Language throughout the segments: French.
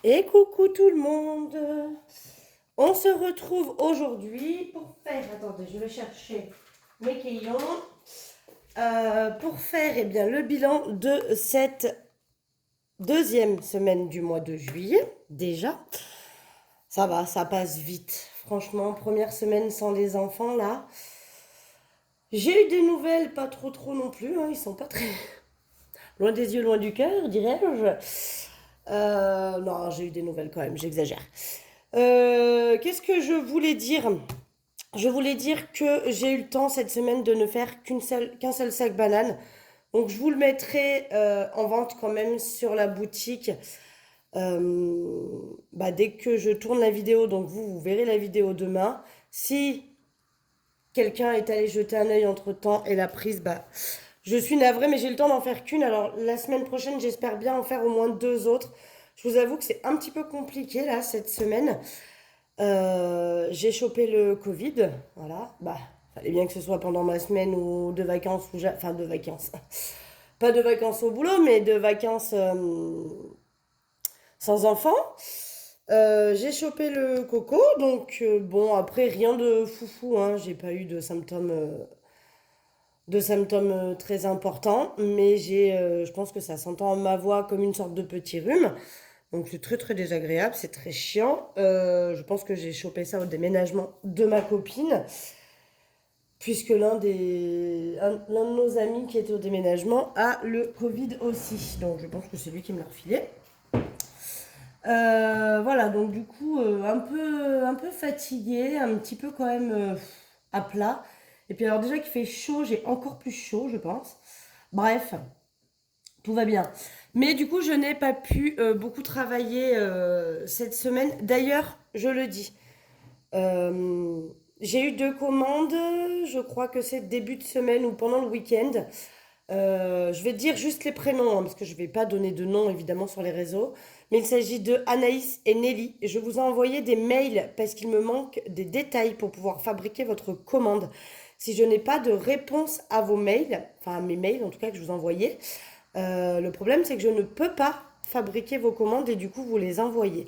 Et coucou tout le monde. On se retrouve aujourd'hui pour faire, attendez, je vais chercher mes crayons, pour faire le bilan de cette deuxième semaine du mois de juillet. Déjà, ça va, ça passe vite. Franchement, première semaine sans les enfants là. J'ai eu des nouvelles, pas trop non plus, hein, ils sont pas très loin des yeux, loin du cœur, dirais-je. Non, j'ai eu des nouvelles quand même, j'exagère. Qu'est-ce que je voulais dire? Je voulais dire que j'ai eu le temps cette semaine de ne faire qu'un seul sac banane. Donc je vous le mettrai en vente quand même sur la boutique dès que je tourne la vidéo. Donc vous verrez la vidéo demain. Si quelqu'un est allé jeter un œil entre-temps et l'a prise, je suis navrée, mais j'ai le temps d'en faire qu'une. Alors la semaine prochaine, j'espère bien en faire au moins deux autres. Je vous avoue que c'est un petit peu compliqué là cette semaine. J'ai chopé le Covid, voilà. Fallait bien que ce soit pendant ma semaine ou de vacances, enfin de vacances. Pas de vacances au boulot, mais de vacances sans enfants. J'ai chopé le coco, donc bon, après rien de foufou, hein. J'ai pas eu de symptômes très importants, mais je pense que ça s'entend à ma voix comme une sorte de petit rhume. Donc c'est très désagréable, c'est très chiant. Je pense que j'ai chopé ça au déménagement de ma copine, puisque l'un de nos amis qui était au déménagement a le Covid aussi. Donc je pense que c'est lui qui me l'a refilé. Voilà, donc du coup, un peu fatiguée, un petit peu quand même à plat. Et puis alors déjà qu'il fait chaud, j'ai encore plus chaud, je pense. Bref, tout va bien. Mais du coup, je n'ai pas pu beaucoup travailler cette semaine. D'ailleurs, je le dis, euh, j'ai eu deux commandes, je crois que c'est début de semaine ou pendant le week-end. Je vais dire juste les prénoms, hein, parce que je ne vais pas donner de nom évidemment sur les réseaux. Mais il s'agit de Anaïs et Nelly. Je vous ai envoyé des mails parce qu'il me manque des détails pour pouvoir fabriquer votre commande. Si je n'ai pas de réponse à vos mails, enfin à mes mails en tout cas que je vous envoyais, le problème c'est que je ne peux pas fabriquer vos commandes et du coup vous les envoyer.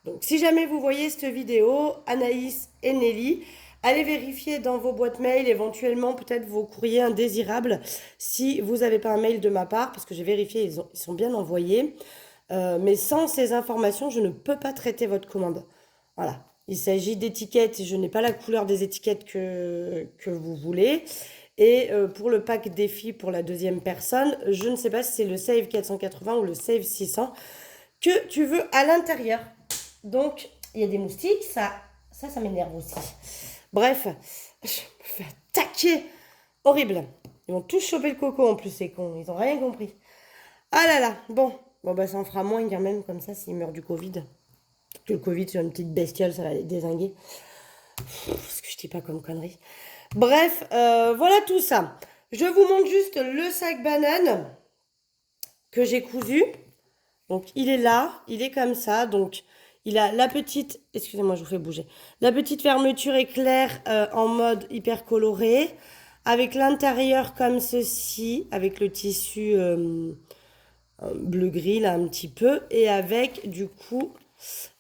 Donc si jamais vous voyez cette vidéo, Anaïs et Nelly, allez vérifier dans vos boîtes mail, éventuellement peut-être vos courriers indésirables, si vous n'avez pas un mail de ma part, parce que j'ai vérifié, ils sont bien envoyés. Mais sans ces informations, je ne peux pas traiter votre commande. Voilà. Il s'agit d'étiquettes, je n'ai pas la couleur des étiquettes que vous voulez. Et pour le pack défi pour la deuxième personne, je ne sais pas si c'est le Save 480 ou le Save 600 que tu veux à l'intérieur. Donc, il y a des moustiques, ça m'énerve aussi. Bref, je me fais attaquer. Horrible. Ils vont tous choper le coco en plus, c'est con. Ils n'ont rien compris. Ah là là, bon. Ça en fera moins quand même, comme ça, s'ils meurent du Covid. Que le Covid, c'est une petite bestiole, ça va les dézinguer. Ce que je dis pas comme connerie. Bref, voilà tout ça. Je vous montre juste le sac banane que j'ai cousu. Donc, il est là, il est comme ça. Donc, il a la petite, excusez-moi, je vous fais bouger. La petite fermeture éclair en mode hyper coloré. Avec l'intérieur comme ceci, avec le tissu bleu-gris là un petit peu. Et avec du coup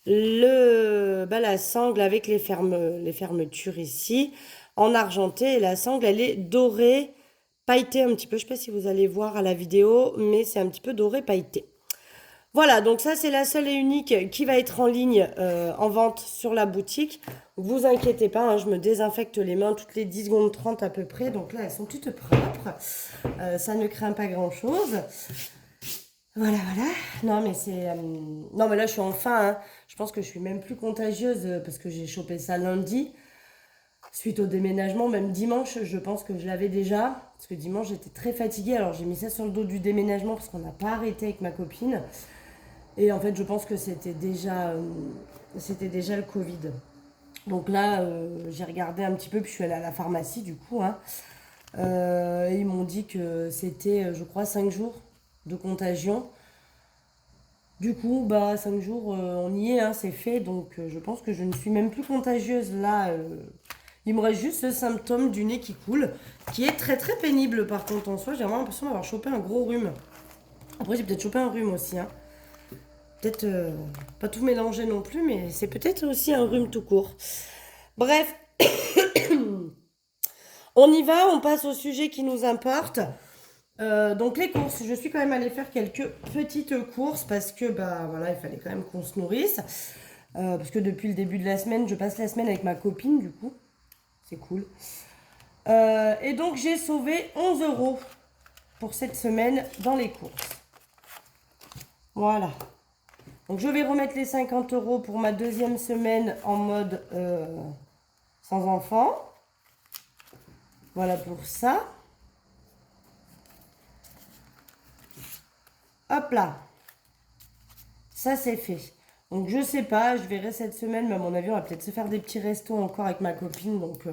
la sangle avec les fermetures ici en argenté. Et la sangle, elle est dorée, pailletée un petit peu. Je ne sais pas si vous allez voir à la vidéo, mais c'est un petit peu doré, pailleté. Voilà, donc ça c'est la seule et unique qui va être en ligne en vente sur la boutique. Vous inquiétez pas, hein, je me désinfecte les mains toutes les 10 secondes 30 à peu près. Donc là, elles sont toutes propres. Ça ne craint pas grand-chose. Voilà. Non, mais non, mais là, je suis enfin, hein. Je pense que je suis même plus contagieuse parce que j'ai chopé ça lundi. Suite au déménagement, même dimanche, je pense que je l'avais déjà. Parce que dimanche, j'étais très fatiguée. Alors, j'ai mis ça sur le dos du déménagement parce qu'on n'a pas arrêté avec ma copine. Et en fait, je pense que c'était déjà le Covid. Donc là, j'ai regardé un petit peu, puis je suis allée à la pharmacie du coup, hein. Et ils m'ont dit que c'était, je crois, 5 jours de contagion. Du coup, 5 jours, on y est, hein, c'est fait. Donc je pense que je ne suis même plus contagieuse là. Il me reste juste ce symptôme du nez qui coule, qui est très pénible par contre en soi. J'ai vraiment l'impression d'avoir chopé un gros rhume. Après, j'ai peut-être chopé un rhume aussi, hein. peut-être pas tout mélanger non plus, mais c'est peut-être aussi un rhume tout court. Bref, on y va, on passe au sujet qui nous importe. Donc les courses, je suis quand même allée faire quelques petites courses parce que bah voilà, il fallait quand même qu'on se nourrisse. Parce que depuis le début de la semaine, je passe la semaine avec ma copine du coup. C'est cool. Et donc j'ai sauvé 11 euros pour cette semaine dans les courses. Voilà. Donc je vais remettre les 50 euros pour ma deuxième semaine en mode sans enfant. Voilà pour ça. Hop là. Ça c'est fait. Donc je sais pas, je verrai cette semaine, mais à mon avis on va peut-être se faire des petits restos encore avec ma copine. Donc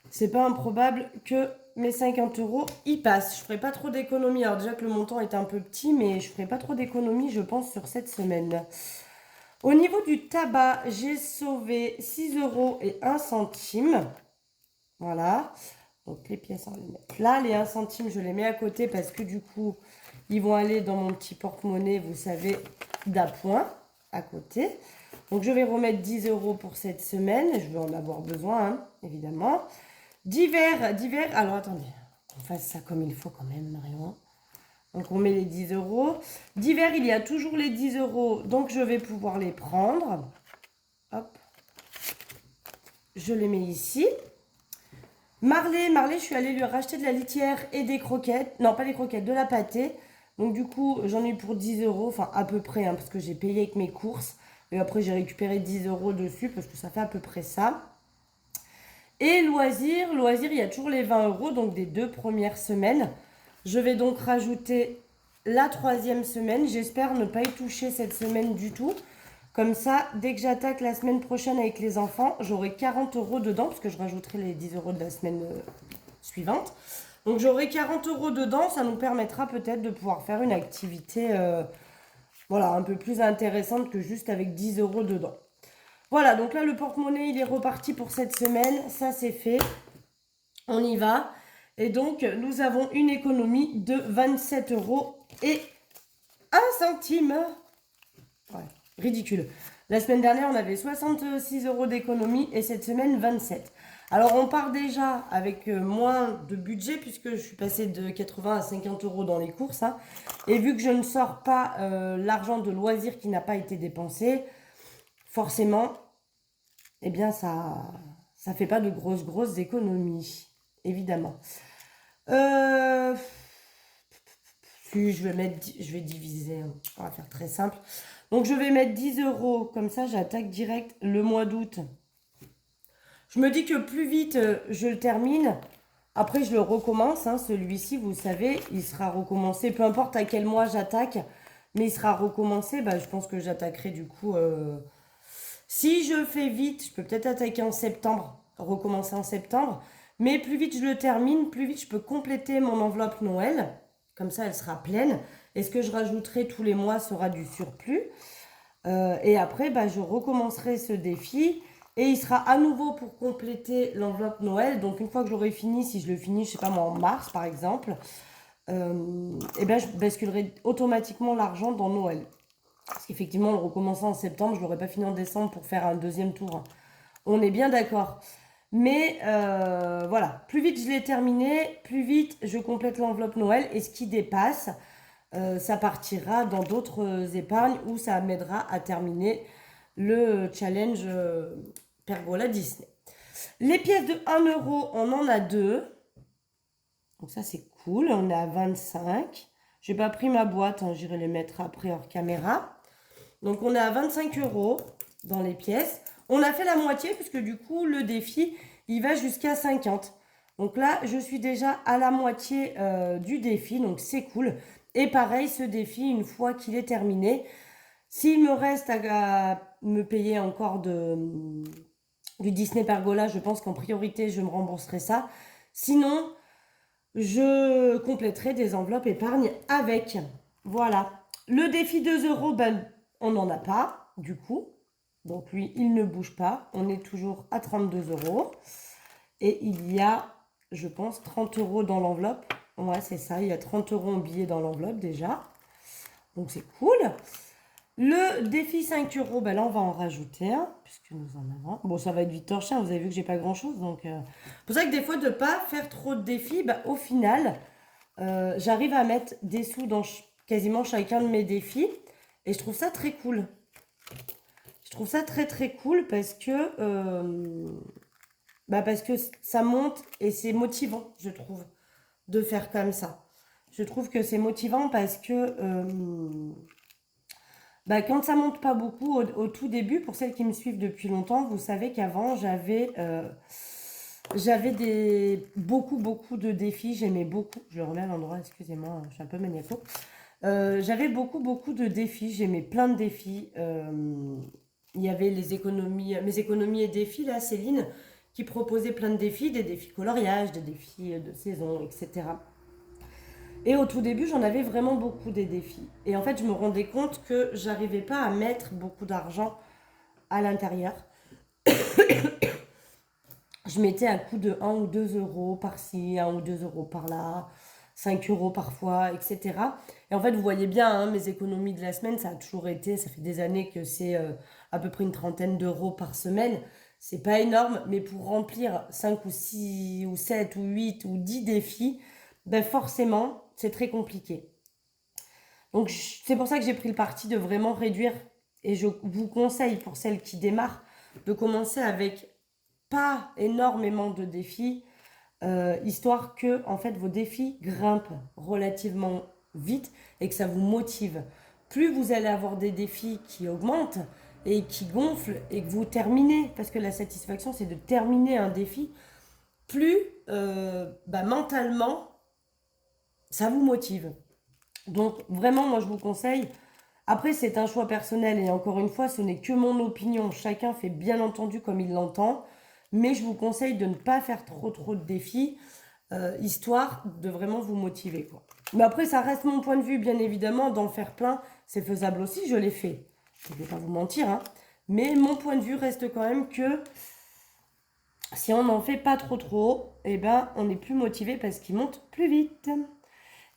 c'est pas improbable que mes 50 euros y passent. Je ferai pas trop d'économies. Alors déjà que le montant est un peu petit, mais je ferai pas trop d'économies je pense sur cette semaine. Au niveau du tabac, j'ai sauvé 6 euros et 1 centime. Voilà. Donc les pièces, on va les mettre là. Les 1 centime, je les mets à côté parce que du coup, ils vont aller dans mon petit porte-monnaie, vous savez, d'appoint à côté. Donc je vais remettre 10 euros pour cette semaine. Je vais en avoir besoin, hein, évidemment. Divers. Alors attendez, on fasse ça comme il faut quand même, Marion. Donc on met les 10 euros. Divers, il y a toujours les 10 euros, donc je vais pouvoir les prendre. Hop. Je les mets ici. Marley, je suis allée lui racheter de la litière et des croquettes. Non, pas des croquettes, de la pâtée. Donc du coup, j'en ai eu pour 10 euros, enfin à peu près, hein, parce que j'ai payé avec mes courses. Et après, j'ai récupéré 10 euros dessus, parce que ça fait à peu près ça. Et loisirs, il y a toujours les 20 euros, donc des 2 premières semaines. Je vais donc rajouter la 3e semaine. J'espère ne pas y toucher cette semaine du tout. Comme ça, dès que j'attaque la semaine prochaine avec les enfants, j'aurai 40 euros dedans, parce que je rajouterai les 10 euros de la semaine suivante. Donc j'aurai 40 euros dedans, ça nous permettra peut-être de pouvoir faire une activité voilà, un peu plus intéressante que juste avec 10 euros dedans. Voilà, donc là le porte-monnaie il est reparti pour cette semaine, ça c'est fait. On y va. Et donc, nous avons une économie de 27 euros et 1 centime. Ouais, ridicule. La semaine dernière, on avait 66 euros d'économie et cette semaine, 27. Alors, on part déjà avec moins de budget puisque je suis passée de 80 à 50 euros dans les courses. Hein. Et vu que je ne sors pas l'argent de loisirs qui n'a pas été dépensé, forcément, eh bien, ça fait pas de grosses économies, évidemment. Si, je vais diviser, hein. On va faire très simple. Donc, je vais mettre 10 euros, comme ça, j'attaque direct le mois d'août. Je me dis que plus vite je le termine, après je le recommence. Hein, celui-ci, vous savez, il sera recommencé, peu importe à quel mois j'attaque, mais il sera recommencé. Bah, je pense que j'attaquerai du coup. Si je fais vite, je peux peut-être attaquer en septembre, recommencer en septembre. Mais plus vite je le termine, plus vite je peux compléter mon enveloppe Noël. Comme ça, elle sera pleine. Et ce que je rajouterai tous les mois sera du surplus. Et après, bah, je recommencerai ce défi. Et il sera à nouveau pour compléter l'enveloppe Noël. Donc, une fois que j'aurai fini, si je le finis, je sais pas moi, en mars par exemple, et ben, je basculerai automatiquement l'argent dans Noël. Parce qu'effectivement, le recommencer en septembre, je ne l'aurais pas fini en décembre pour faire un deuxième tour. On est bien d'accord. Mais voilà, plus vite je l'ai terminé, plus vite je complète l'enveloppe Noël. Et ce qui dépasse, ça partira dans d'autres épargnes où ça m'aidera à terminer le challenge Pergola Disney. Les pièces de 1 euro, on en a 2. Donc ça c'est cool, on est à 25. J'ai pas pris ma boîte, hein, j'irai les mettre après hors caméra. Donc on est à 25 euros dans les pièces. On a fait la moitié puisque du coup le défi il va jusqu'à 50. Donc là je suis déjà à la moitié du défi, donc c'est cool. Et pareil, ce défi, une fois qu'il est terminé, s'il me reste à me payer encore du Disney Pergola, je pense qu'en priorité je me rembourserai ça. Sinon, je compléterai des enveloppes épargne avec. Voilà. Le défi 2 euros, ben, on n'en a pas, du coup. Donc lui, il ne bouge pas. On est toujours à 32 euros. Et il y a, je pense, 30 euros dans l'enveloppe. Ouais, c'est ça. Il y a 30 euros en billets dans l'enveloppe déjà. Donc c'est cool. Le défi 5 euros, ben là on va en rajouter un, puisque nous en avons. Bon, ça va être vite torché, hein, vous avez vu que j'ai pas grand-chose. Donc, c'est pour ça que des fois, de pas faire trop de défis, ben, au final, j'arrive à mettre des sous dans quasiment chacun de mes défis. Et je trouve ça très cool. Je trouve ça très très cool parce que ça monte et c'est motivant, je trouve, de faire comme ça. Je trouve que c'est motivant parce que quand ça monte pas beaucoup au tout début, pour celles qui me suivent depuis longtemps, vous savez qu'avant j'avais beaucoup de défis. J'aimais beaucoup. Je le remets à l'endroit, excusez-moi, je suis un peu maniaco. J'avais beaucoup de défis. J'aimais plein de défis. Il y avait mes économies et défis là, Céline, qui proposait plein de défis, des défis coloriage, des défis de saison, etc. Et au tout début, j'en avais vraiment beaucoup des défis. Et en fait, je me rendais compte que j'arrivais pas à mettre beaucoup d'argent à l'intérieur. Je mettais à coup de 1 ou 2 euros par-ci, 1 ou 2 euros par-là, 5 euros parfois, etc. Et en fait, vous voyez bien, hein, mes économies de la semaine, ça a toujours été, ça fait des années que c'est à peu près une trentaine d'euros par semaine. C'est pas énorme, mais pour remplir 5 ou 6 ou 7 ou 8 ou 10 défis, ben forcément, c'est très compliqué. Donc c'est pour ça que j'ai pris le parti de vraiment réduire. Et je vous conseille, pour celles qui démarrent, de commencer avec pas énormément de défis, histoire que en fait vos défis grimpent relativement vite et que ça vous motive. Plus vous allez avoir des défis qui augmentent et qui gonflent et que vous terminez, parce que la satisfaction c'est de terminer un défi, plus mentalement ça vous motive. Donc vraiment, moi je vous conseille. Après, c'est un choix personnel et encore une fois, ce n'est que mon opinion. Chacun fait bien entendu comme il l'entend. Mais je vous conseille de ne pas faire trop de défis, histoire de vraiment vous motiver, quoi. Mais après, ça reste mon point de vue, bien évidemment. D'en faire plein, c'est faisable aussi, je l'ai fait. Je ne vais pas vous mentir, hein. Mais mon point de vue reste quand même que si on n'en fait pas trop, eh ben, on est plus motivé parce qu'il monte plus vite.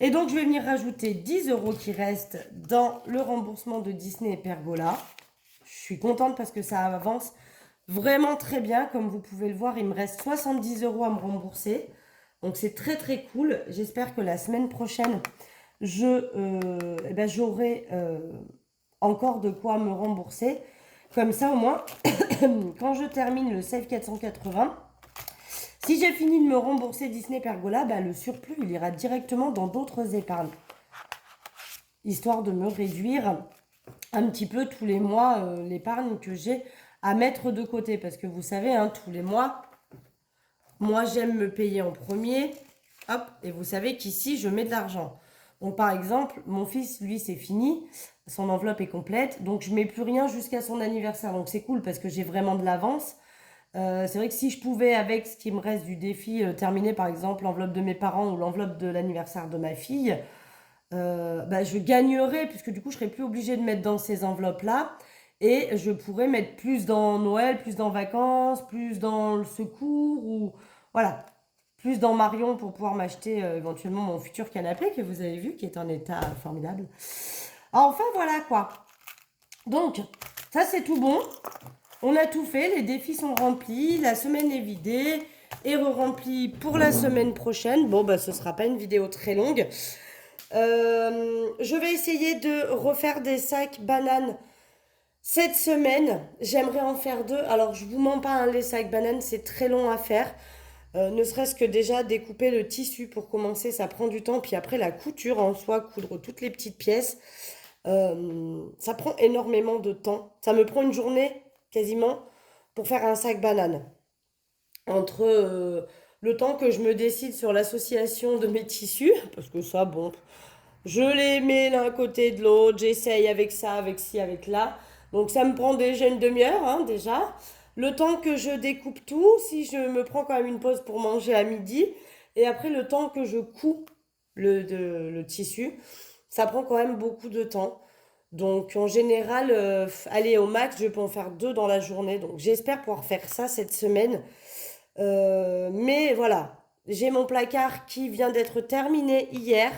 Et donc, je vais venir rajouter 10 euros qui restent dans le remboursement de Disney et Pergola. Je suis contente parce que ça avance vraiment très bien. Comme vous pouvez le voir, il me reste 70 euros à me rembourser. Donc, c'est très, très cool. J'espère que la semaine prochaine, j'aurai encore de quoi me rembourser. Comme ça, au moins, quand je termine le Save 480, si j'ai fini de me rembourser Disney Pergola, le surplus, il ira directement dans d'autres épargnes. Histoire de me réduire un petit peu tous les mois l'épargne que j'ai à mettre de côté. Parce que vous savez, hein, tous les mois, moi j'aime me payer en premier. Hop, et vous savez qu'ici, je mets de l'argent. Donc par exemple, mon fils, lui, c'est fini. Son enveloppe est complète. Donc je ne mets plus rien jusqu'à son anniversaire. Donc c'est cool parce que j'ai vraiment de l'avance. C'est vrai que si je pouvais, avec ce qui me reste du défi, terminer par exemple l'enveloppe de mes parents ou l'enveloppe de l'anniversaire de ma fille, je gagnerais, puisque du coup je serais plus obligée de mettre dans ces enveloppes-là. Et je pourrais mettre plus dans Noël, plus dans vacances, plus dans le secours, ou voilà, plus dans Marion pour pouvoir m'acheter éventuellement mon futur canapé que vous avez vu, qui est en état formidable. Enfin voilà quoi. Donc, ça c'est tout bon. On a tout fait, les défis sont remplis, la semaine est vidée et re-remplie pour la semaine prochaine. Bon, ce ne sera pas une vidéo très longue. Je vais essayer de refaire des sacs bananes cette semaine. J'aimerais en faire 2. Alors, je vous mens pas, hein, les sacs bananes, c'est très long à faire. Ne serait-ce que déjà découper le tissu pour commencer, ça prend du temps. Puis après, la couture en soi, coudre toutes les petites pièces, ça prend énormément de temps. Ça me prend une journée quasiment pour faire un sac banane. Entre le temps que je me décide sur l'association de mes tissus, parce que ça, bon, je les mets l'un côté de l'autre, j'essaye avec ça, avec ci, avec là. Donc ça me prend déjà une demi-heure, hein, déjà. Le temps que je découpe tout, si je me prends quand même une pause pour manger à midi, et après le temps que je couds le tissu, ça prend quand même beaucoup de temps. Donc en général, allez, au max, je peux en faire 2 dans la journée. Donc j'espère pouvoir faire ça cette semaine. Mais voilà, j'ai mon placard qui vient d'être terminé hier.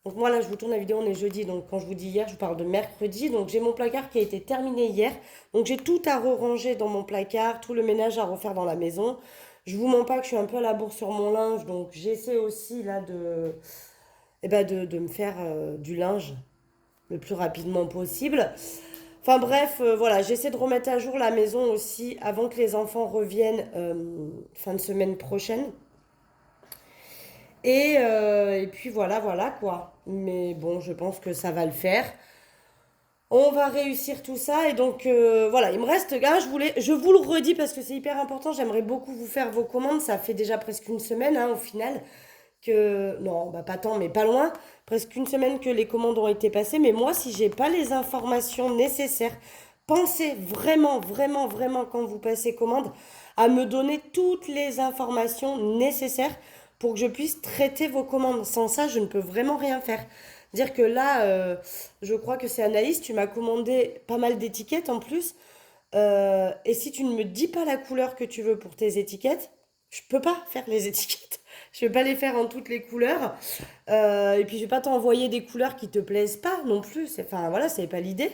Donc moi là je vous tourne la vidéo, on est jeudi, donc quand je vous dis hier, je vous parle de mercredi. Donc j'ai mon placard qui a été terminé hier. Donc j'ai tout à re-ranger dans mon placard, tout le ménage à refaire dans la maison. Je vous mens pas que je suis un peu à la bourre sur mon linge, donc j'essaie aussi là de me faire du linge le plus rapidement possible. Enfin bref, voilà, j'essaie de remettre à jour la maison aussi avant que les enfants reviennent fin de semaine prochaine. Et puis voilà, voilà quoi. Mais bon, je pense que ça va le faire. On va réussir tout ça. Et donc voilà, il me reste, je vous le redis parce que c'est hyper important. J'aimerais beaucoup vous faire vos commandes. Ça fait déjà presque une semaine au final que, non, bah pas tant, mais pas loin. Presque une semaine que les commandes ont été passées. Mais moi, si j'ai pas les informations nécessaires, pensez vraiment, vraiment, vraiment quand vous passez commande à me donner toutes les informations nécessaires pour que je puisse traiter vos commandes. Sans ça, je ne peux vraiment rien faire. Dire que là, je crois que c'est Anaïs, tu m'as commandé pas mal d'étiquettes en plus. Et si tu ne me dis pas la couleur que tu veux pour tes étiquettes, je peux pas faire les étiquettes. Je vais pas les faire en toutes les couleurs. Et puis je vais pas t'envoyer des couleurs qui te plaisent pas non plus. Enfin voilà, c'est pas l'idée.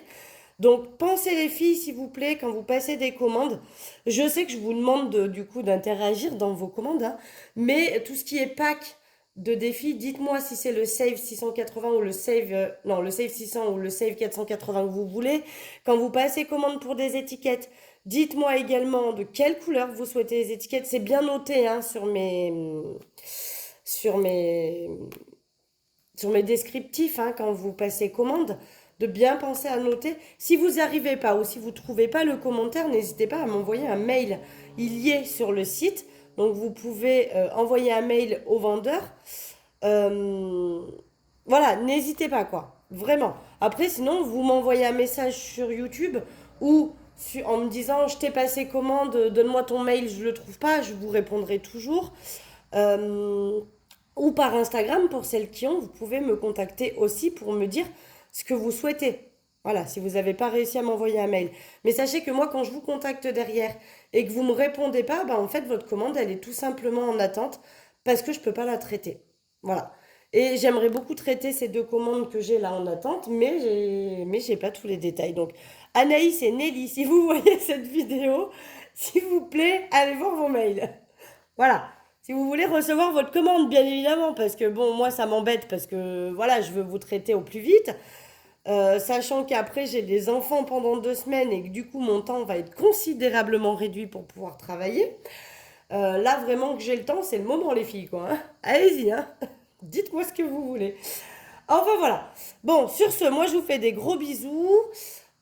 Donc pensez les filles, s'il vous plaît, quand vous passez des commandes. Je sais que je vous demande du coup d'interagir dans vos commandes, hein, mais tout ce qui est pack de défis, dites-moi si c'est le Save 680 ou le Save, non, le Save 600 ou le Save 480 que vous voulez. Quand vous passez commande pour des étiquettes, dites-moi également de quelle couleur vous souhaitez les étiquettes. C'est bien noté hein, sur mes, sur mes descriptifs hein, quand vous passez commande, de bien penser à noter. Si vous n'y arrivez pas ou si vous ne trouvez pas le commentaire, n'hésitez pas à m'envoyer un mail. Il y est sur le site, donc vous pouvez envoyer un mail au vendeur. Euh, voilà, n'hésitez pas quoi, vraiment. Après, sinon, vous m'envoyez un message sur YouTube ou en me disant je t'ai passé commande, donne-moi ton mail, je ne le trouve pas, je vous répondrai toujours. Euh, ou par Instagram, pour celles qui ont, vous pouvez me contacter aussi pour me dire ce que vous souhaitez. Voilà, si vous n'avez pas réussi à m'envoyer un mail. Mais sachez que moi, quand je vous contacte derrière et que vous ne me répondez pas, bah, en fait, votre commande, elle est tout simplement en attente parce que je ne peux pas la traiter. Voilà. Et j'aimerais beaucoup traiter ces deux commandes que j'ai là en attente, mais j'ai pas tous les détails. Donc, Anaïs et Nelly, si vous voyez cette vidéo, s'il vous plaît, allez voir vos mails. Voilà. Si vous voulez recevoir votre commande, bien évidemment, parce que bon, moi, ça m'embête, parce que voilà, je veux vous traiter au plus vite. Sachant qu'après, j'ai des enfants pendant 2 semaines et que du coup, mon temps va être considérablement réduit pour pouvoir travailler. Là, vraiment que j'ai le temps, c'est le moment, les filles, quoi. Hein. Allez-y, hein. Dites-moi ce que vous voulez. Enfin, voilà. Bon, sur ce, moi, je vous fais des gros bisous.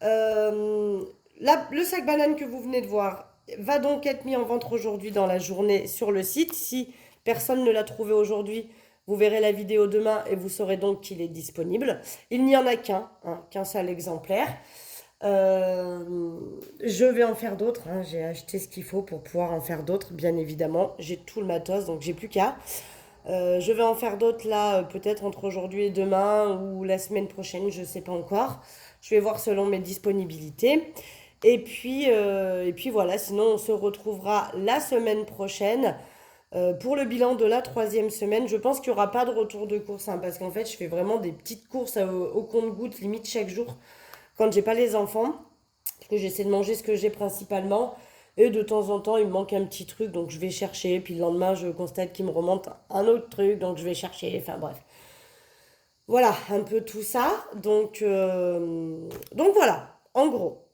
Euh, le sac banane que vous venez de voir va donc être mis en vente aujourd'hui dans la journée sur le site. Si personne ne l'a trouvé aujourd'hui, vous verrez la vidéo demain et vous saurez donc qu'il est disponible. Il n'y en a qu'un, hein, qu'un seul exemplaire. Euh, je vais en faire d'autres. Hein. J'ai acheté ce qu'il faut pour pouvoir en faire d'autres, bien évidemment. J'ai tout le matos, donc j'ai plus qu'à. Je vais en faire d'autres là, peut-être entre aujourd'hui et demain ou la semaine prochaine, je ne sais pas encore. Je vais voir selon mes disponibilités. Et puis voilà, sinon on se retrouvera la semaine prochaine pour le bilan de la troisième semaine. Je pense qu'il n'y aura pas de retour de course hein, parce qu'en fait je fais vraiment des petites courses au compte-gouttes limite chaque jour quand j'ai pas les enfants. Parce que j'essaie de manger ce que j'ai principalement. Et de temps en temps, il me manque un petit truc, donc je vais chercher. Puis le lendemain, je constate qu'il me remonte un autre truc, donc je vais chercher. Enfin bref. Voilà, un peu tout ça. Donc voilà, en gros,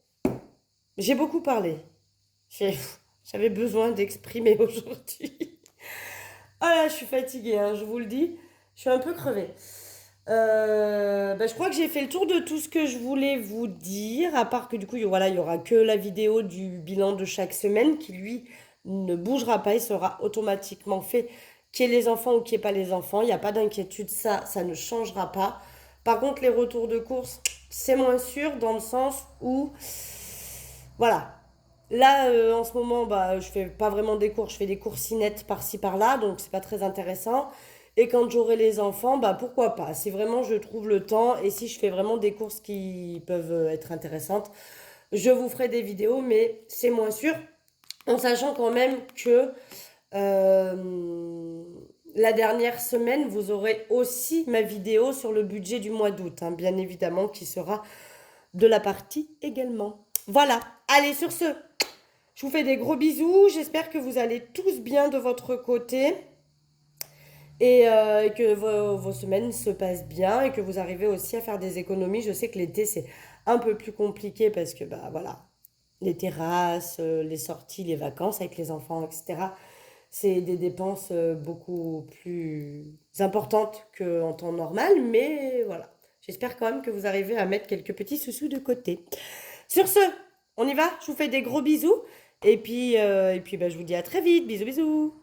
j'ai beaucoup parlé. J'ai- J'avais besoin d'exprimer aujourd'hui. Ah là, je suis fatiguée, hein, je vous le dis. Je suis un peu crevée. Je crois que j'ai fait le tour de tout ce que je voulais vous dire, à part que du coup, voilà, il y aura que la vidéo du bilan de chaque semaine qui, lui, ne bougera pas, il sera automatiquement fait, qu'il y ait les enfants ou qu'il n'y ait pas les enfants. Il n'y a pas d'inquiétude, ça ne changera pas. Par contre, les retours de course, c'est moins sûr dans le sens où, voilà, là, en ce moment, bah, je fais pas vraiment des cours, je fais des coursinettes par-ci par-là, donc c'est pas très intéressant. Et quand j'aurai les enfants, bah pourquoi pas. Si vraiment je trouve le temps et si je fais vraiment des courses qui peuvent être intéressantes, je vous ferai des vidéos, mais c'est moins sûr. En sachant quand même que euh, la dernière semaine, vous aurez aussi ma vidéo sur le budget du mois d'août, hein, bien évidemment, qui sera de la partie également. Voilà, allez, sur ce, je vous fais des gros bisous. J'espère que vous allez tous bien de votre côté et que vos semaines se passent bien et que vous arrivez aussi à faire des économies. Je sais que l'été, c'est un peu plus compliqué parce que, bah voilà, les terrasses, les sorties, les vacances avec les enfants, etc. C'est des dépenses beaucoup plus importantes qu'en temps normal, mais voilà. J'espère quand même que vous arrivez à mettre quelques petits sous-sous de côté. Sur ce, on y va? Je vous fais des gros bisous. Et puis bah, je vous dis à très vite. Bisous, bisous.